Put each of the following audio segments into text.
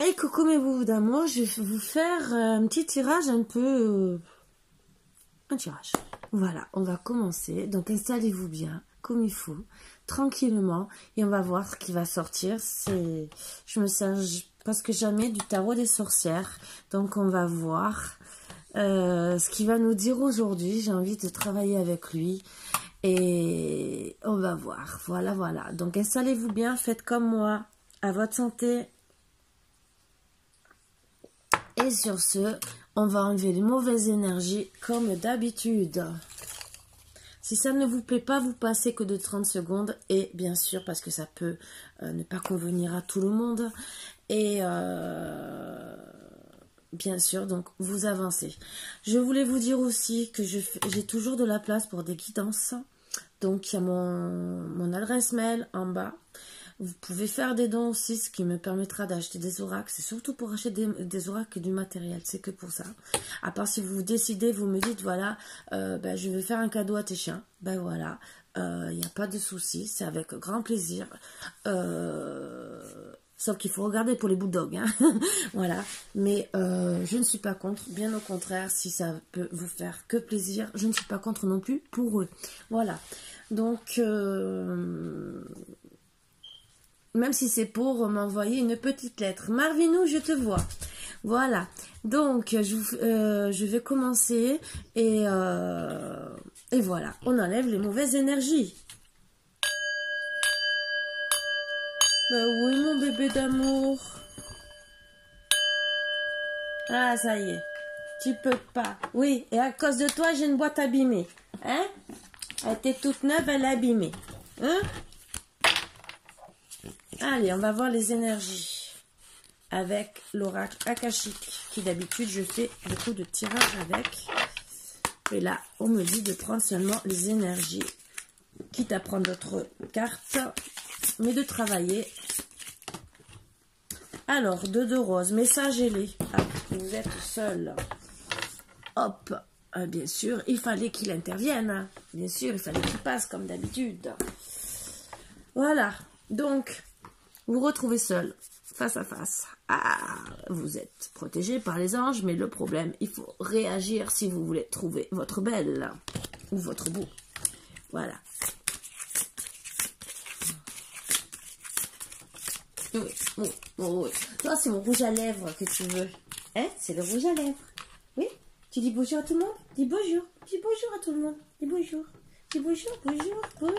Et coucou mes bouts d'amour, je vais vous faire un petit tirage un peu... un tirage. Voilà, on va commencer. Donc installez-vous bien, comme il faut, tranquillement. Et on va voir ce qui va sortir. Je me sers presque jamais du tarot des sorcières. Donc on va voir ce qu'il va nous dire aujourd'hui. J'ai envie de travailler avec lui. Et on va voir. Voilà, voilà. Donc installez-vous bien, faites comme moi. À votre santé. Et sur ce, on va enlever les mauvaises énergies comme d'habitude. Si ça ne vous plaît pas, vous passez que de 30 secondes. Et bien sûr, parce que ça peut ne pas convenir à tout le monde. Et bien sûr, donc vous avancez. Je voulais vous dire aussi que j'ai toujours de la place pour des guidances. Donc il y a mon adresse mail en bas. Vous pouvez faire des dons aussi, ce qui me permettra d'acheter des oracles. C'est surtout pour acheter des oracles et du matériel. C'est que pour ça. À part si vous décidez, vous me dites, voilà, je vais faire un cadeau à tes chiens. Ben voilà, il n'y a pas de souci. C'est avec grand plaisir. Sauf qu'il faut regarder pour les bulldogs. Hein. Voilà. Mais je ne suis pas contre. Bien au contraire, si ça peut vous faire que plaisir, je ne suis pas contre non plus pour eux. Voilà. Donc... même si c'est pour m'envoyer une petite lettre. Marvinou, je te vois. Voilà. Donc, je vais commencer. Et voilà. On enlève les mauvaises énergies. Ben oui, mon bébé d'amour. Ah, ça y est. Tu peux pas. Oui, et à cause de toi, j'ai une boîte abîmée. Hein? Elle était toute neuve, elle est abîmée. Hein? Allez, on va voir les énergies avec l'oracle akashique, qui d'habitude je fais beaucoup de tirages avec. Et là, on me dit de prendre seulement les énergies, quitte à prendre d'autres cartes, mais de travailler. Alors, 2 de rose, messagez-les. Ah, vous êtes seul. Hop, bien sûr, il fallait qu'il intervienne. Bien sûr, il fallait qu'il passe comme d'habitude. Voilà, donc... vous retrouvez seul, face à face. Ah, vous êtes protégé par les anges, mais le problème, il faut réagir si vous voulez trouver votre belle ou votre beau. Voilà. Oui, oui, oui. Toi, c'est mon rouge à lèvres que tu veux. Hein? C'est le rouge à lèvres. Oui? Tu dis bonjour à tout le monde? Dis bonjour. Dis bonjour à tout le monde. Dis bonjour. Dis bonjour, bonjour, bonjour,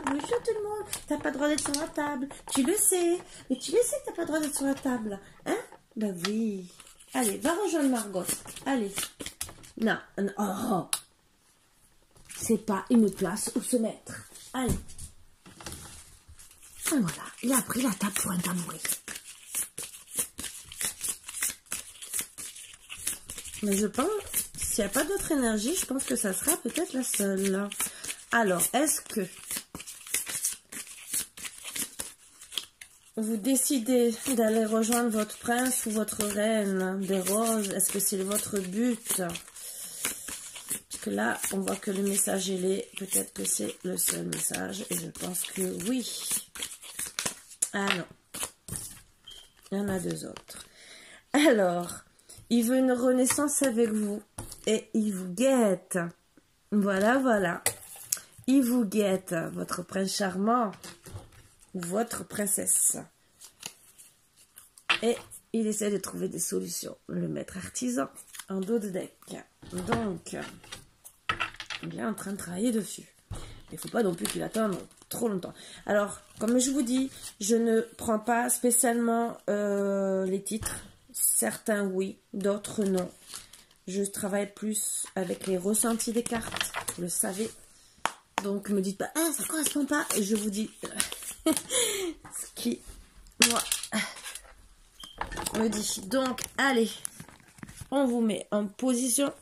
bonjour tout le monde. T'as pas le droit d'être sur la table. Tu le sais. Mais tu le sais que t'as pas le droit d'être sur la table. Hein? Ben oui. Allez, va rejoindre Margot. Allez. Non, non. Oh. C'est pas une place où se mettre. Allez. Et voilà. Il a pris la table pour un tabouret. Mais je pense, s'il n'y a pas d'autre énergie, je pense que ça sera peut-être la seule. Alors, est-ce que vous décidez d'aller rejoindre votre prince ou votre reine des roses? Est-ce que c'est votre but? Parce que là, on voit que le message est peut-être que c'est le seul message. Et je pense que oui. Ah non. Il y en a 2 autres. Alors, il veut une renaissance avec vous. Et il vous guette. Voilà, voilà. Il vous guette, votre prince charmant, ou votre princesse. Et il essaie de trouver des solutions. Le maître artisan, en dos de deck. Donc, il est en train de travailler dessus. Il ne faut pas non plus qu'il attende trop longtemps. Alors, comme je vous dis, je ne prends pas spécialement les titres. Certains oui, d'autres non. Je travaille plus avec les ressentis des cartes, vous le savez. Donc, ne me dites pas, ah, ça ne correspond pas. Et je vous dis ce qui, moi, me dit. Donc, allez, on vous met en position.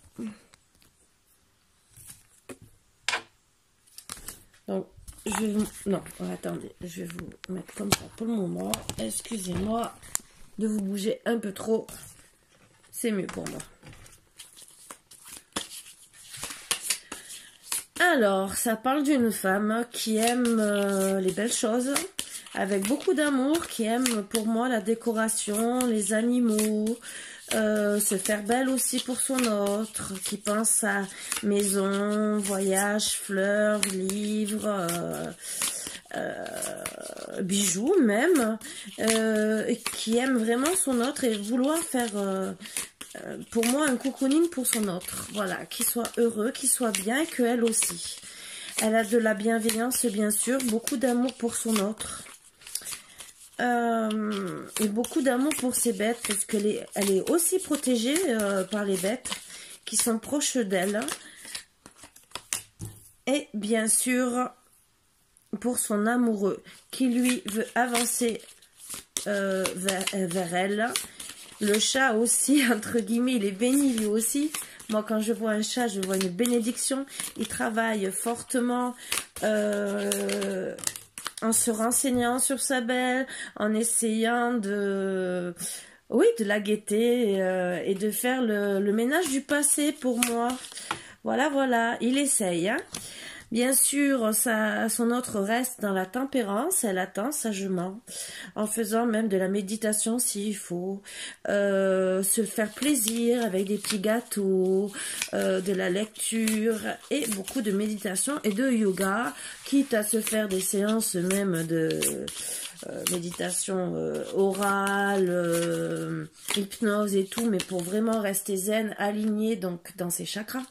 Donc, je vais vous... non, attendez, je vais vous mettre comme ça pour le moment. Excusez-moi de vous bouger un peu trop. C'est mieux pour moi. Alors, ça parle d'une femme qui aime les belles choses, avec beaucoup d'amour, qui aime pour moi la décoration, les animaux, se faire belle aussi pour son autre, qui pense à maison, voyage, fleurs, livres, bijoux même, et qui aime vraiment son autre et vouloir faire pour moi un cocooning pour son autre, voilà, qu'il soit heureux, qu'il soit bien, et qu'elle aussi. Elle a de la bienveillance bien sûr, beaucoup d'amour pour son autre. Et beaucoup d'amour pour ses bêtes, parce qu'elle elle est aussi protégée par les bêtes qui sont proches d'elle. Et bien sûr, pour son amoureux, qui lui veut avancer vers elle. Le chat aussi, entre guillemets, il est béni lui aussi. Moi, quand je vois un chat, je vois une bénédiction. Il travaille fortement en se renseignant sur sa belle, en essayant de la guetter et de faire le ménage du passé pour moi. Voilà, voilà, il essaye. Hein. Bien sûr, son autre reste dans la tempérance, elle attend sagement, en faisant même de la méditation s'il faut, se faire plaisir avec des petits gâteaux, de la lecture et beaucoup de méditation et de yoga, quitte à se faire des séances même de méditation orale, hypnose et tout, mais pour vraiment rester zen, aligné donc dans ses chakras,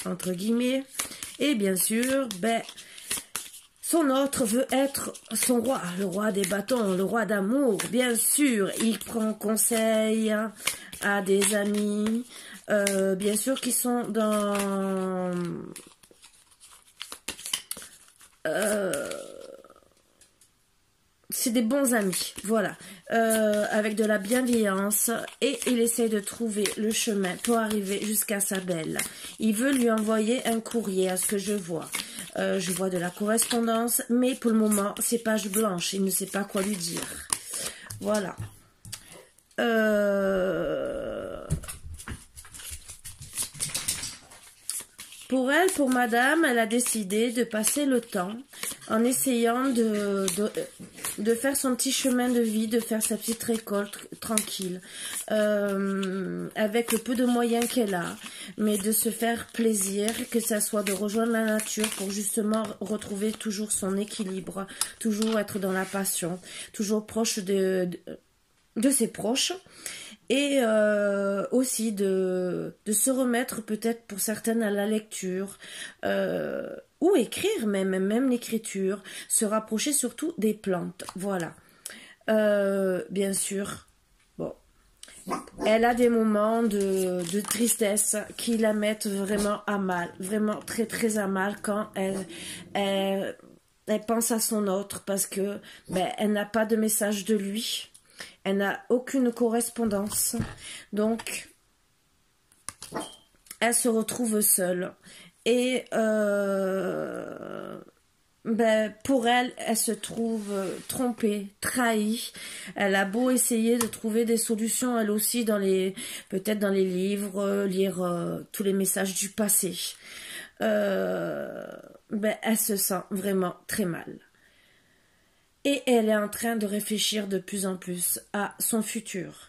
entre guillemets. Et bien sûr, ben, son autre veut être son roi, le roi des bâtons, le roi d'amour. Bien sûr, il prend conseil à des amis, bien sûr, qui sont dans... c'est des bons amis, voilà, avec de la bienveillance, et il essaie de trouver le chemin pour arriver jusqu'à sa belle. Il veut lui envoyer un courrier, à ce que je vois de la correspondance, mais pour le moment, c'est page blanche, il ne sait pas quoi lui dire. Voilà. Pour elle, pour madame, elle a décidé de passer le temps en essayant de faire son petit chemin de vie, de faire sa petite récolte tranquille, avec le peu de moyens qu'elle a, mais de se faire plaisir, que ça soit de rejoindre la nature pour justement retrouver toujours son équilibre, toujours être dans la passion, toujours proche de ses proches. Et aussi de se remettre peut-être pour certaines à la lecture, ou écrire même l'écriture, se rapprocher surtout des plantes, voilà. Bien sûr, bon, elle a des moments de tristesse qui la mettent vraiment à mal, vraiment très très à mal quand elle pense à son autre, parce que ben, elle n'a pas de message de lui. Elle n'a aucune correspondance, donc elle se retrouve seule. Et ben, pour elle, elle se trouve trompée, trahie. Elle a beau essayer de trouver des solutions, elle aussi, peut-être dans les livres, lire tous les messages du passé. Ben, elle se sent vraiment très mal. Et elle est en train de réfléchir de plus en plus à son futur.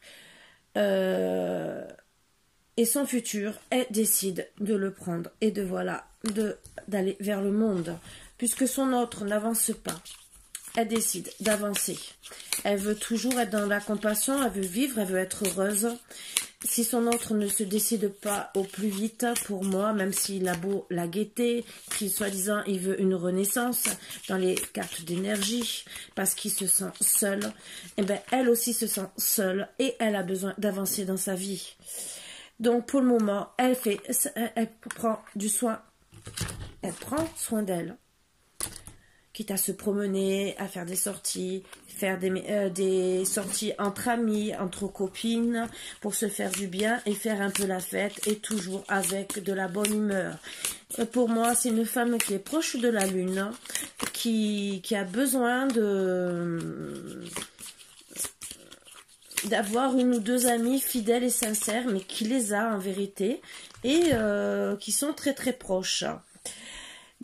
Et son futur, elle décide de le prendre et d'aller vers le monde. Puisque son autre n'avance pas, elle décide d'avancer. Elle veut toujours être dans la compassion, elle veut vivre, elle veut être heureuse. Si son autre ne se décide pas au plus vite, pour moi, même s'il a beau la gaieté, qu'il soi-disant il veut une renaissance dans les cartes d'énergie, parce qu'il se sent seul, et ben elle aussi se sent seule et elle a besoin d'avancer dans sa vie. Donc pour le moment, elle prend soin d'elle, quitte à se promener, à faire des sorties, faire des sorties entre amis, entre copines, pour se faire du bien et faire un peu la fête, et toujours avec de la bonne humeur. Pour moi, c'est une femme qui est proche de la lune, qui a besoin d'avoir une ou deux amies fidèles et sincères, mais qui les a en vérité, et qui sont très très proches.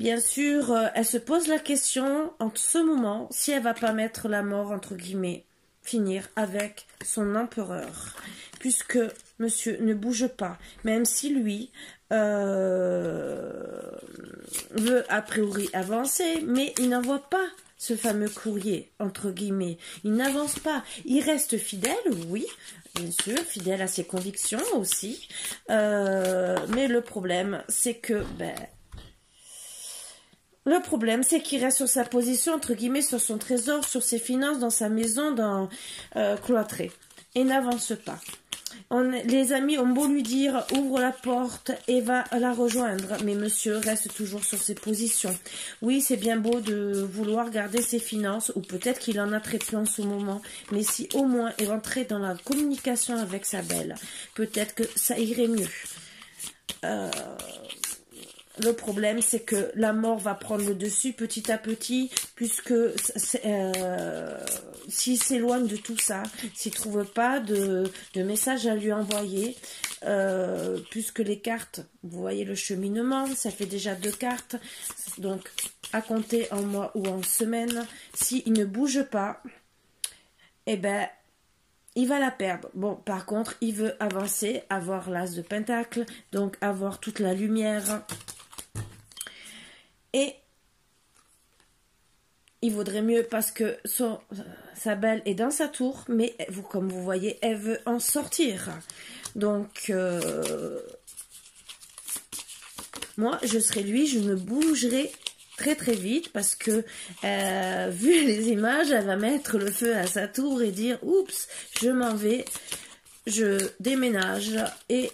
Bien sûr, elle se pose la question en ce moment si elle va pas mettre la mort, entre guillemets, finir avec son empereur, puisque monsieur ne bouge pas, même si lui veut a priori avancer, mais il n'envoie pas ce fameux courrier, entre guillemets. Il n'avance pas. Il reste fidèle, oui, bien sûr, fidèle à ses convictions aussi. Mais le problème, c'est que, le problème, c'est qu'il reste sur sa position, entre guillemets, sur son trésor, sur ses finances, dans sa maison, cloîtrée. Et n'avance pas. Les amis ont beau lui dire ouvre la porte et va la rejoindre, mais monsieur reste toujours sur ses positions. Oui, c'est bien beau de vouloir garder ses finances, ou peut-être qu'il en a très peu en ce moment, mais si au moins il rentrait dans la communication avec sa belle, peut-être que ça irait mieux. Le problème, c'est que la mort va prendre le dessus petit à petit, puisque s'il s'éloigne de tout ça, s'il ne trouve pas de message à lui envoyer, puisque les cartes, vous voyez le cheminement, ça fait déjà 2 cartes, donc à compter en mois ou en semaine, s'il ne bouge pas, eh ben, il va la perdre. Bon, par contre, il veut avancer, avoir l'as de pentacle, donc avoir toute la lumière. Et il vaudrait mieux parce que sa belle est dans sa tour, mais comme vous voyez, elle veut en sortir. Donc, moi, je serais lui, je me bougerai très très vite parce que, vu les images, elle va mettre le feu à sa tour et dire « Oups, je m'en vais, je déménage et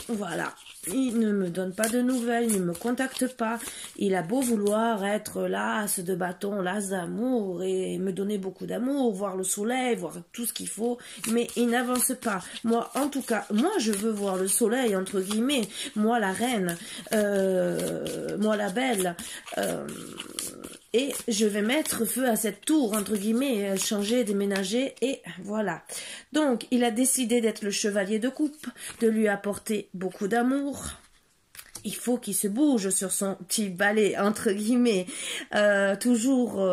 voilà ». Il ne me donne pas de nouvelles, il ne me contacte pas. Il a beau vouloir être l'as de bâton, l'as d'amour et me donner beaucoup d'amour, voir le soleil, voir tout ce qu'il faut, mais il n'avance pas. Moi, en tout cas, moi je veux voir le soleil, entre guillemets, moi la reine, moi la belle, et je vais mettre feu à cette tour, entre guillemets, changer, déménager, et voilà. Donc, il a décidé d'être le chevalier de coupe, de lui apporter beaucoup d'amour. Il faut qu'il se bouge sur son petit balai, entre guillemets, toujours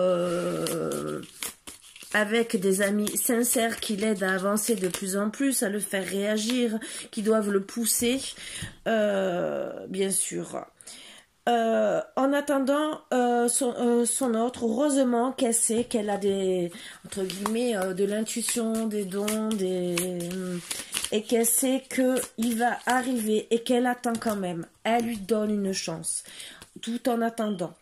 avec des amis sincères qui l'aident à avancer de plus en plus, à le faire réagir, qui doivent le pousser, bien sûr. En attendant son autre, heureusement qu'elle sait qu'elle a des, entre guillemets, de l'intuition, des dons, et qu'elle sait qu'il va arriver et qu'elle attend quand même. Elle lui donne une chance, tout en attendant.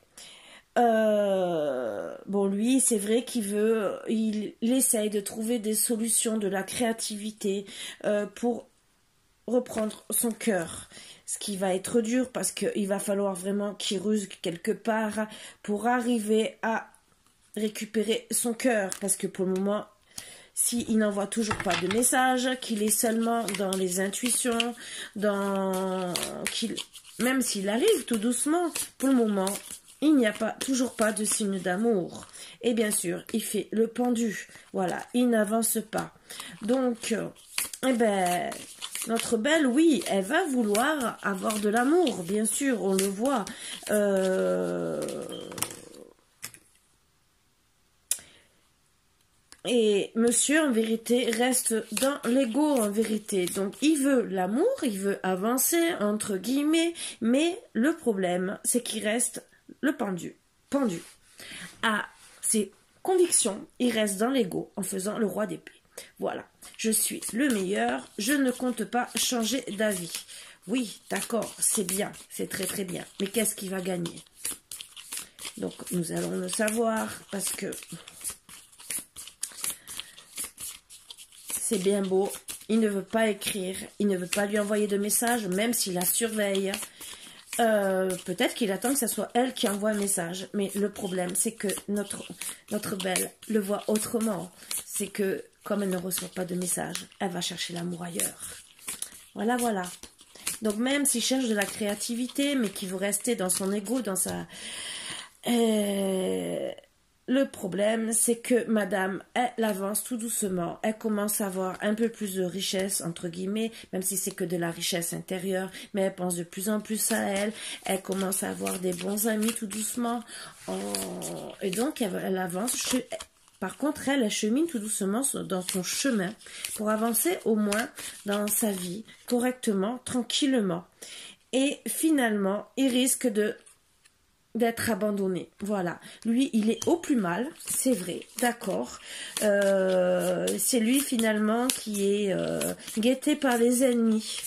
Bon, lui, c'est vrai il essaye de trouver des solutions, de la créativité pour reprendre son cœur. Ce qui va être dur parce qu'il va falloir vraiment qu'il ruse quelque part pour arriver à récupérer son cœur. Parce que pour le moment, s'il n'envoie toujours pas de message, qu'il est seulement dans les intuitions, même s'il arrive tout doucement, pour le moment, il n'y a toujours pas de signe d'amour. Et bien sûr, il fait le pendu. Voilà, il n'avance pas. Donc, notre belle, oui, elle va vouloir avoir de l'amour, bien sûr, on le voit. Et monsieur, en vérité, reste dans l'ego, en vérité. Donc, il veut l'amour, il veut avancer, entre guillemets, mais le problème, c'est qu'il reste le pendu à ses convictions. Il reste dans l'ego en faisant le roi d'épée. Voilà, je suis le meilleur, je ne compte pas changer d'avis. Oui, d'accord, c'est bien, c'est très très bien. Mais qu'est-ce qu'il va gagner? Donc, nous allons le savoir, parce que c'est bien beau. Il ne veut pas écrire, il ne veut pas lui envoyer de message, même s'il la surveille. Peut-être qu'il attend que ce soit elle qui envoie un message. Mais le problème, c'est que notre belle le voit autrement. C'est que, comme elle ne reçoit pas de message, elle va chercher l'amour ailleurs. Voilà, voilà. Donc même s'il cherche de la créativité, mais qu'il veut rester dans son ego, dans sa... le problème, c'est que madame, elle avance tout doucement. Elle commence à avoir un peu plus de richesse, entre guillemets, même si c'est que de la richesse intérieure, mais elle pense de plus en plus à elle. Elle commence à avoir des bons amis tout doucement. Et donc, elle avance. Par contre, elle chemine tout doucement dans son chemin pour avancer au moins dans sa vie, correctement, tranquillement. Et finalement, il risque d'être abandonné. Voilà. Lui, il est au plus mal, c'est vrai, d'accord. C'est lui, finalement, qui est guetté par les ennemis.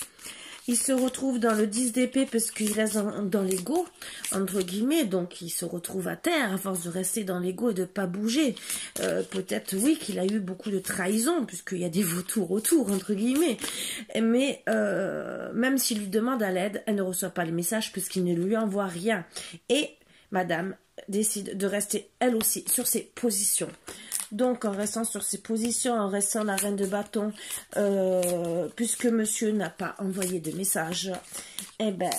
Il se retrouve dans le 10 d'épée parce qu'il reste dans l'ego, entre guillemets, donc il se retrouve à terre à force de rester dans l'ego et de pas bouger. Peut-être, oui, qu'il a eu beaucoup de trahison, puisqu'il y a des vautours autour, entre guillemets. Mais même s'il lui demande à l'aide, elle ne reçoit pas les messages puisqu'il ne lui envoie rien. Et madame décide de rester, elle aussi, sur ses positions. Donc, en restant sur ses positions, en restant la reine de bâton, puisque monsieur n'a pas envoyé de message, eh ben,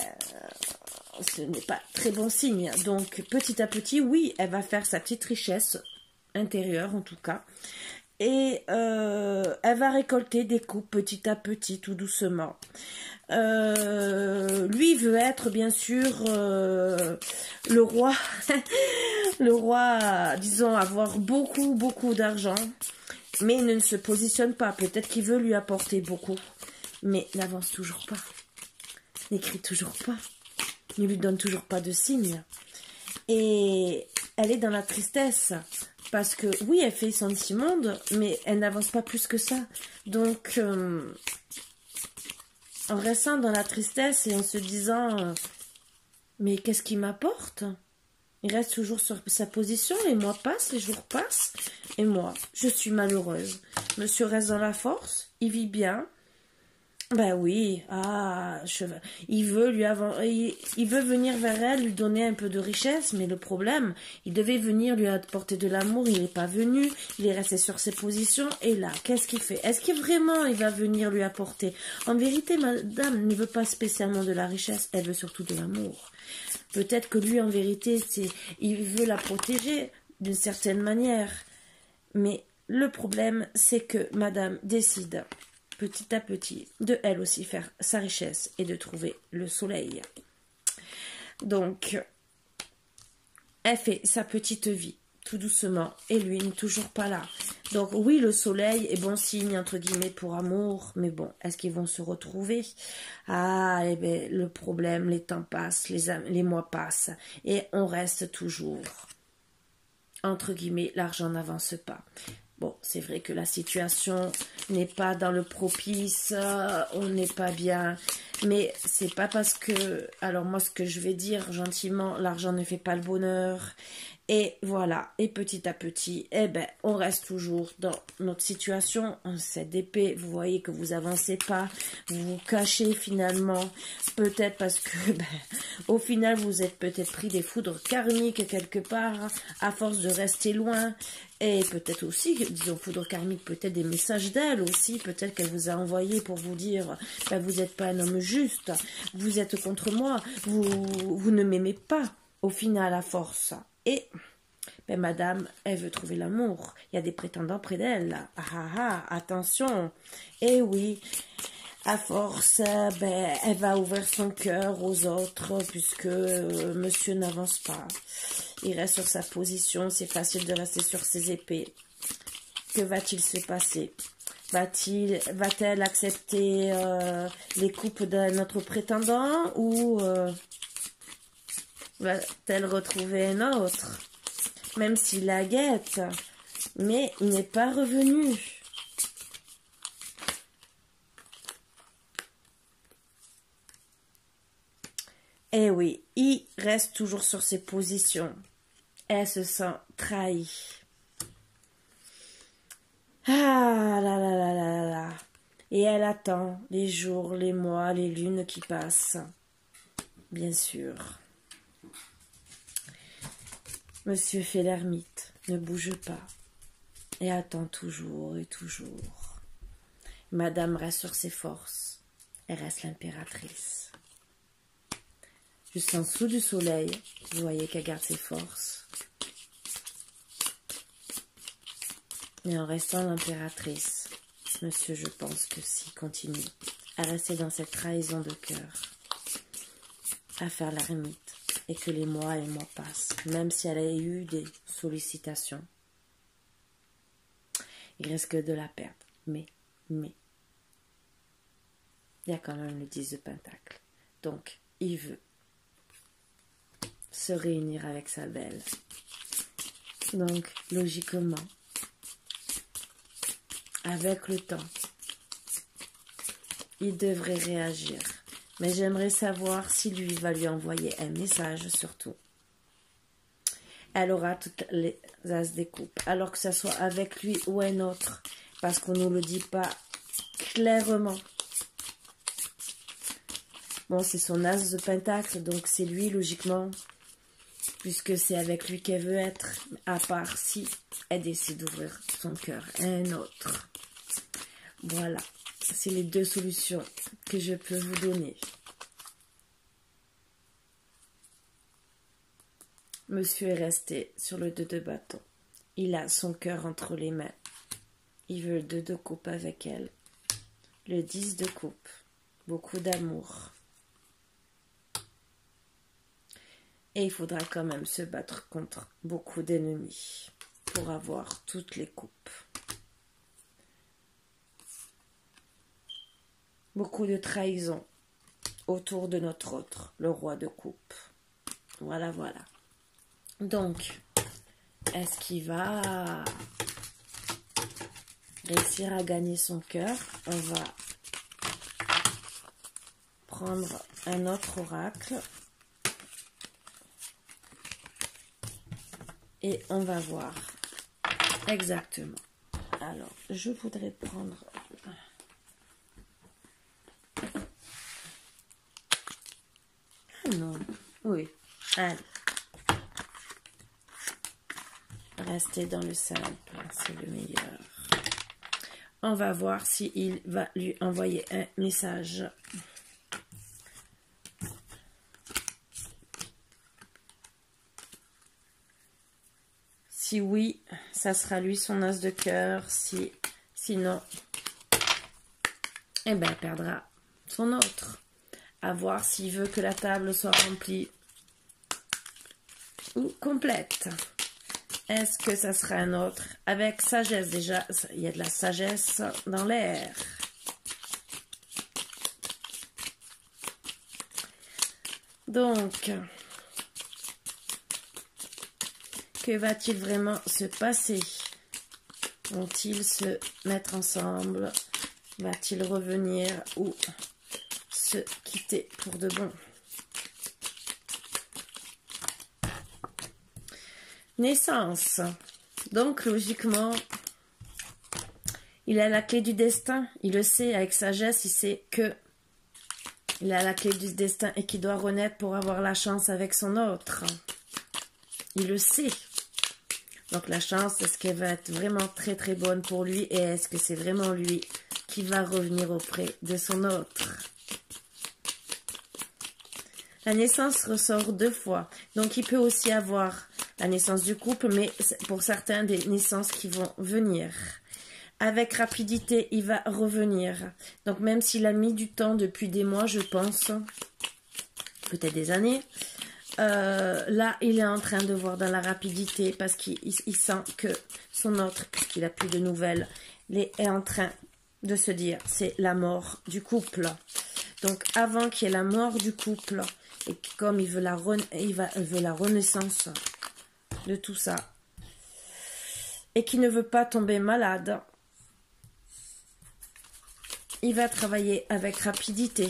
ce n'est pas très bon signe. Donc, petit à petit, oui, elle va faire sa petite richesse intérieure, en tout cas. Et elle va récolter des coups petit à petit, tout doucement. Lui veut être, bien sûr, le roi... Le roi, disons, avoir beaucoup d'argent, mais il ne se positionne pas. Peut-être qu'il veut lui apporter beaucoup, mais n'avance toujours pas, n'écrit toujours pas, ne lui donne toujours pas de signe. Et elle est dans la tristesse, parce que oui, elle fait son petit monde, mais elle n'avance pas plus que ça. Donc, en restant dans la tristesse et en se disant, mais qu'est-ce qui m'apporte ? Il reste toujours sur sa position, les mois passent, les jours passent, et moi, je suis malheureuse. Monsieur reste dans la force, il vit bien. Ben oui, il veut venir vers elle, lui donner un peu de richesse, mais le problème, il devait venir lui apporter de l'amour, il n'est pas venu, il est resté sur ses positions, et là, qu'est-ce qu'il fait? Est-ce qu'il vraiment, il va venir lui apporter? En vérité, madame ne veut pas spécialement de la richesse, elle veut surtout de l'amour. Peut-être que lui, en vérité, il veut la protéger d'une certaine manière. Mais le problème, c'est que madame décide, petit à petit, de elle aussi faire sa richesse et de trouver le soleil. Donc, elle fait sa petite vie, tout doucement, et lui n'est toujours pas là. Donc oui, le soleil est bon signe, entre guillemets, pour amour, mais bon, est-ce qu'ils vont se retrouver? Ah, eh bien, le problème, les temps passent, les mois passent, et on reste toujours, entre guillemets, l'argent n'avance pas. Bon, c'est vrai que la situation n'est pas dans le propice, on n'est pas bien, mais c'est pas parce que, alors moi ce que je vais dire gentiment, l'argent ne fait pas le bonheur, et voilà, et petit à petit, eh ben, on reste toujours dans notre situation, cette d'épée, vous voyez que vous avancez pas, vous vous cachez finalement, peut-être parce que, au final, vous êtes peut-être pris des foudres karmiques quelque part, à force de rester loin, et peut-être aussi, disons, foudre karmique, peut-être des messages d'elle aussi, peut-être qu'elle vous a envoyé pour vous dire, vous n'êtes pas un homme juste, vous êtes contre moi, vous ne m'aimez pas, au final, à force. Et, madame, elle veut trouver l'amour. Il y a des prétendants près d'elle. Attention. Et oui, à force, elle va ouvrir son cœur aux autres puisque monsieur n'avance pas. Il reste sur sa position. C'est facile de rester sur ses épées. Que va-t-il se passer? Va-t-elle accepter les coupes de notre prétendant ou va-t-elle retrouver un autre? Même s'il la guette, mais il n'est pas revenu. Eh oui, il reste toujours sur ses positions. Elle se sent trahie. Ah là là là là là. Et elle attend les jours, les mois, les lunes qui passent. Bien sûr. Monsieur fait l'ermite, ne bouge pas, et attend toujours et toujours. Madame reste sur ses forces, elle reste l'impératrice. Juste en dessous du soleil, vous voyez qu'elle garde ses forces. Et en restant l'impératrice, monsieur, je pense que s'il continue à rester dans cette trahison de cœur, à faire l'ermite, et que les mois et mois passent, même si elle a eu des sollicitations, il risque de la perdre. Mais, il y a quand même le 10 de Pentacle. Donc, il veut se réunir avec sa belle. Donc, logiquement, avec le temps, il devrait réagir. Mais j'aimerais savoir si lui va lui envoyer un message surtout. Elle aura toutes les as des coupes, alors que ça soit avec lui ou un autre, parce qu'on ne nous le dit pas clairement. Bon, c'est son as de pentacle, donc c'est lui logiquement, puisque c'est avec lui qu'elle veut être, à part si elle décide d'ouvrir son cœur à un autre. Voilà, c'est les deux solutions que je peux vous donner. Monsieur est resté sur le 2 de bâton. Il a son cœur entre les mains. Il veut le 2 de coupe avec elle. Le 10 de coupe. Beaucoup d'amour. Et il faudra quand même se battre contre beaucoup d'ennemis pour avoir toutes les coupes. Beaucoup de trahison autour de notre autre, le roi de coupe. Voilà, voilà. Donc, est-ce qu'il va réussir à gagner son cœur? On va prendre un autre oracle. Et on va voir exactement. Alors, je voudrais prendre... Non, oui, allez. Rester dans le simple, c'est le meilleur. On va voir s'il va lui envoyer un message. Si oui, ça sera lui son as de cœur. Sinon, eh ben, elle perdra son autre. À voir s'il veut que la table soit remplie ou complète. Est-ce que ça sera un autre? Avec sagesse, déjà, il y a de la sagesse dans l'air. Donc, que va-t-il vraiment se passer? Vont-ils se mettre ensemble? Va-t-il revenir ou se quitter pour de bon? Naissance. Donc, logiquement, il a la clé du destin. Il le sait, avec sagesse, il sait que il a la clé du destin et qu'il doit renaître pour avoir la chance avec son autre. Il le sait. Donc, la chance, est-ce qu'elle va être vraiment très très bonne pour lui? Et est-ce que c'est vraiment lui qui va revenir auprès de son autre? La naissance ressort 2 fois. Donc, il peut aussi avoir la naissance du couple, mais pour certains, des naissances qui vont venir. Avec rapidité, il va revenir. Donc, même s'il a mis du temps depuis des mois, je pense, peut-être des années, là, il est en train de voir dans la rapidité parce qu'il sent que son autre, puisqu'il n'a plus de nouvelles, est en train de se dire, c'est la mort du couple. Donc, avant qu'il y ait la mort du couple, et comme il veut la renaissance de tout ça, et qui ne veut pas tomber malade, il va travailler avec rapidité.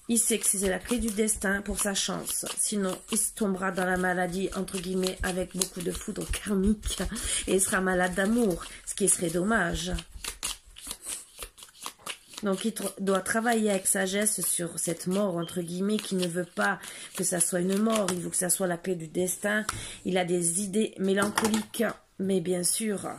Il sait que c'est la clé du destin pour sa chance. Sinon, il tombera dans la maladie, entre guillemets, avec beaucoup de foudre karmique, et il sera malade d'amour, ce qui serait dommage. Donc, il doit travailler avec sagesse sur cette mort, entre guillemets, qui ne veut pas que ça soit une mort. Il veut que ça soit la clé du destin. Il a des idées mélancoliques, mais bien sûr,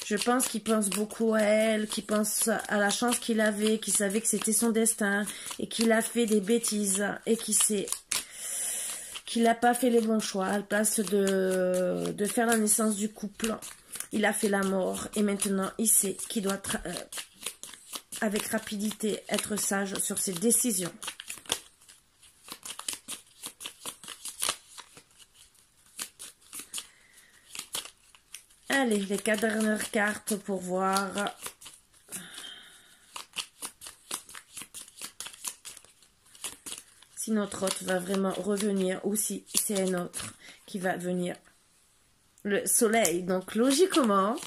je pense qu'il pense beaucoup à elle, qu'il pense à la chance qu'il avait, qu'il savait que c'était son destin, et qu'il a fait des bêtises, et qu'il qu'il n'a pas fait les bons choix. À la place de faire la naissance du couple, il a fait la mort. Et maintenant, il sait qu'il doit, avec rapidité, être sage sur ses décisions. Allez, les 4 dernières cartes pour voir... si notre hôte va vraiment revenir ou si c'est un autre qui va venir. Le soleil, donc logiquement,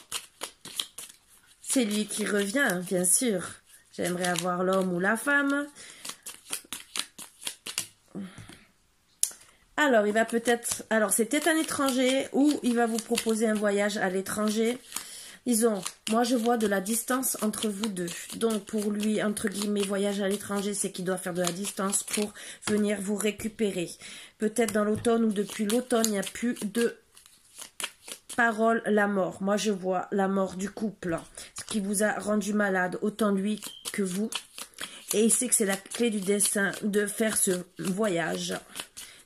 c'est lui qui revient, bien sûr. J'aimerais avoir l'homme ou la femme. Alors, il va peut-être... Alors, c'est peut-être un étranger ou il va vous proposer un voyage à l'étranger. Disons, moi je vois de la distance entre vous deux. Donc pour lui, entre guillemets, voyage à l'étranger, c'est qu'il doit faire de la distance pour venir vous récupérer. Peut-être dans l'automne ou depuis l'automne, il n'y a plus de parole, la mort. Moi je vois la mort du couple, ce qui vous a rendu malade, autant lui que vous. Et il sait que c'est la clé du destin de faire ce voyage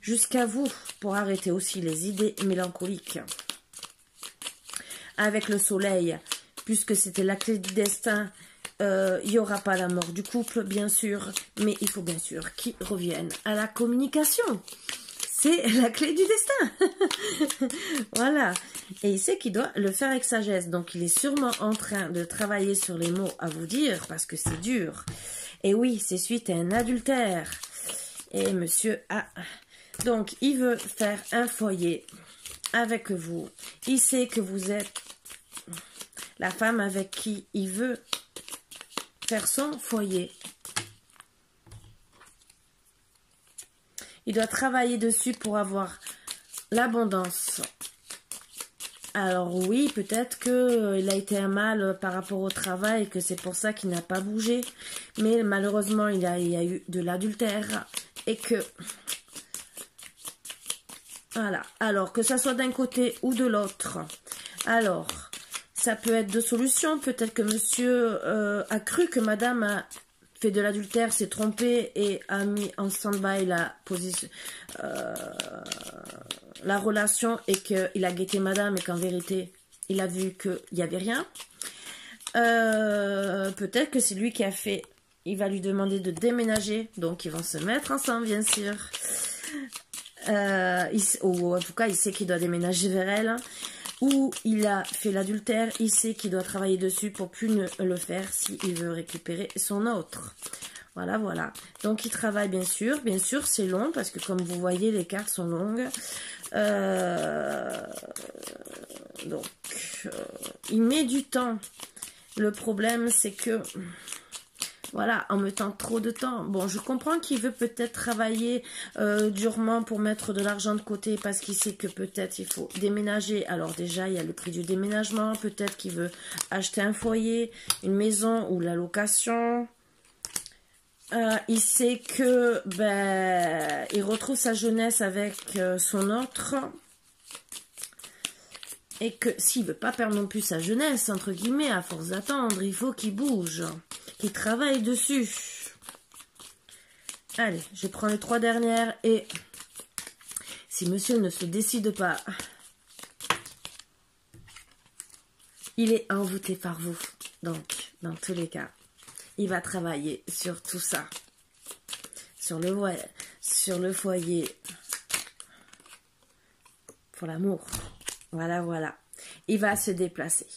jusqu'à vous pour arrêter aussi les idées mélancoliques. Avec le soleil, puisque c'était la clé du destin, il n'y aura pas la mort du couple, bien sûr, mais il faut bien sûr qu'il revienne à la communication. C'est la clé du destin. Voilà. Et il sait qu'il doit le faire avec sagesse. Donc, il est sûrement en train de travailler sur les mots à vous dire, parce que c'est dur. Et oui, c'est suite à un adultère. Et monsieur a... Donc, il veut faire un foyer avec vous. Il sait que vous êtes la femme avec qui il veut faire son foyer. Il doit travailler dessus pour avoir l'abondance. Alors oui, peut-être qu'il a été un mal par rapport au travail et que c'est pour ça qu'il n'a pas bougé. Mais malheureusement, il y a eu de l'adultère et que... Voilà, alors que ça soit d'un côté ou de l'autre. Alors, ça peut être deux solutions. Peut-être que monsieur a cru que madame a fait de l'adultère, s'est trompé et a mis en stand-by la position, la relation et qu'il a guetté madame et qu'en vérité, il a vu qu'il n'y avait rien. Peut-être que c'est lui qui a fait, il va lui demander de déménager, donc ils vont se mettre ensemble, bien sûr. Ou en tout cas, il sait qu'il doit déménager vers elle. Ou il a fait l'adultère, il sait qu'il doit travailler dessus pour plus ne le faire s'il veut récupérer son autre. Voilà, voilà. Donc, il travaille bien sûr c'est long parce que comme vous voyez, les cartes sont longues. Il met du temps. Le problème, c'est que... Voilà, en mettant trop de temps. Bon, je comprends qu'il veut peut-être travailler durement pour mettre de l'argent de côté parce qu'il sait que peut-être il faut déménager. Alors déjà, il y a le prix du déménagement. Peut-être qu'il veut acheter un foyer, une maison ou la location. Il sait que il retrouve sa jeunesse avec son autre. Et que s'il ne veut pas perdre non plus sa jeunesse, entre guillemets, à force d'attendre, il faut qu'il bouge, qu'il travaille dessus. Allez, je prends les 3 dernières et si monsieur ne se décide pas, il est envoûté par vous. Donc, dans tous les cas, il va travailler sur tout ça. Sur le foyer, pour l'amour. Voilà, voilà. Il va se déplacer.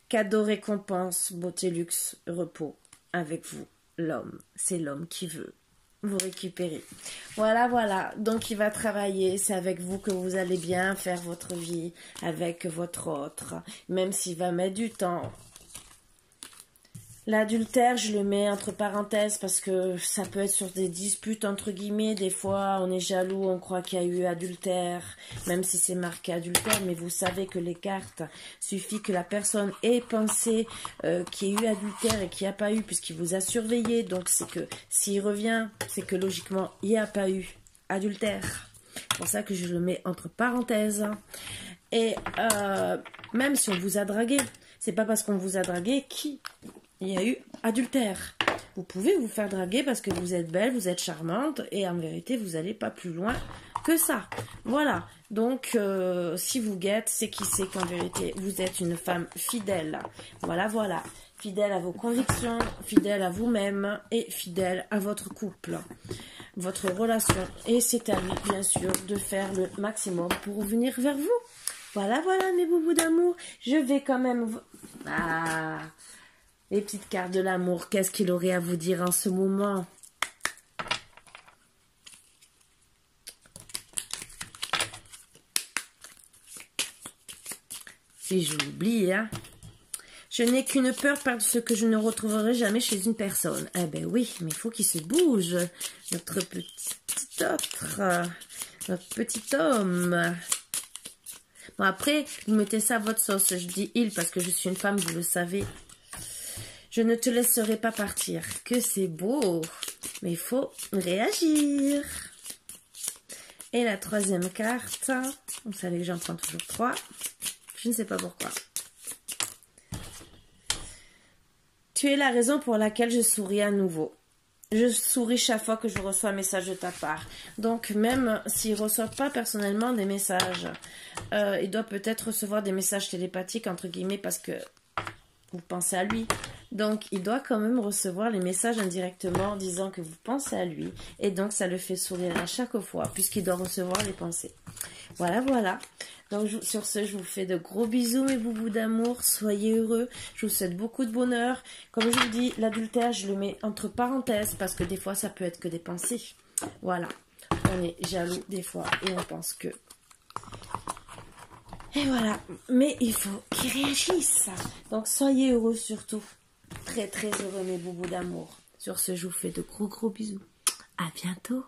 Cadeau, récompense, beauté, luxe, repos. Avec vous, l'homme. C'est l'homme qui veut vous récupérer. Voilà, voilà. Donc, il va travailler. C'est avec vous que vous allez bien faire votre vie avec votre autre. Même s'il va mettre du temps. L'adultère, je le mets entre parenthèses parce que ça peut être sur des disputes entre guillemets. Des fois, on est jaloux, on croit qu'il y a eu adultère, même si c'est marqué adultère. Mais vous savez que les cartes, suffit que la personne ait pensé qu'il y a eu adultère et qu'il n'y a pas eu puisqu'il vous a surveillé. Donc, c'est que s'il revient, c'est que logiquement, il n'y a pas eu adultère. C'est pour ça que je le mets entre parenthèses. Et même si on vous a dragué, c'est pas parce qu'on vous a dragué qu'il y a eu adultère. Vous pouvez vous faire draguer parce que vous êtes belle, vous êtes charmante et en vérité, vous n'allez pas plus loin que ça. Voilà. Donc, si vous guette, c'est qui sait qu'en vérité, vous êtes une femme fidèle. Voilà, voilà. Fidèle à vos convictions, fidèle à vous-même et fidèle à votre couple, votre relation. Et c'est à lui, bien sûr, de faire le maximum pour venir vers vous. Voilà, voilà, mes boubous d'amour. Je vais quand même... Ah, les petites cartes de l'amour, qu'est-ce qu'il aurait à vous dire en ce moment? Si je l'oublie, hein. Je n'ai qu'une peur par ce que je ne retrouverai jamais chez une personne. Eh ben oui, mais il faut qu'il se bouge. Notre petit homme. Bon, après, vous mettez ça à votre sauce. Je dis il parce que je suis une femme, vous le savez. Je ne te laisserai pas partir. Que c'est beau. Mais il faut réagir. Et la troisième carte. Vous savez que j'en prends toujours 3. Je ne sais pas pourquoi. Tu es la raison pour laquelle je souris à nouveau. Je souris chaque fois que je reçois un message de ta part. Donc, même s'il ne reçoit pas personnellement des messages, il doit peut-être recevoir des messages télépathiques, entre guillemets, parce que vous pensez à lui. Donc, il doit quand même recevoir les messages indirectement disant que vous pensez à lui. Et donc, ça le fait sourire à chaque fois, puisqu'il doit recevoir les pensées. Voilà, voilà. Donc, sur ce, je vous fais de gros bisous, mes boubous d'amour. Soyez heureux. Je vous souhaite beaucoup de bonheur. Comme je vous dis, l'adultère, je le mets entre parenthèses parce que des fois, ça peut être que des pensées. Voilà. On est jaloux des fois et on pense que... Et voilà. Mais il faut qu'ils réagissent. Donc, soyez heureux surtout. Très, très heureux, mes boubous d'amour. Sur ce, je vous fais de gros bisous. À bientôt.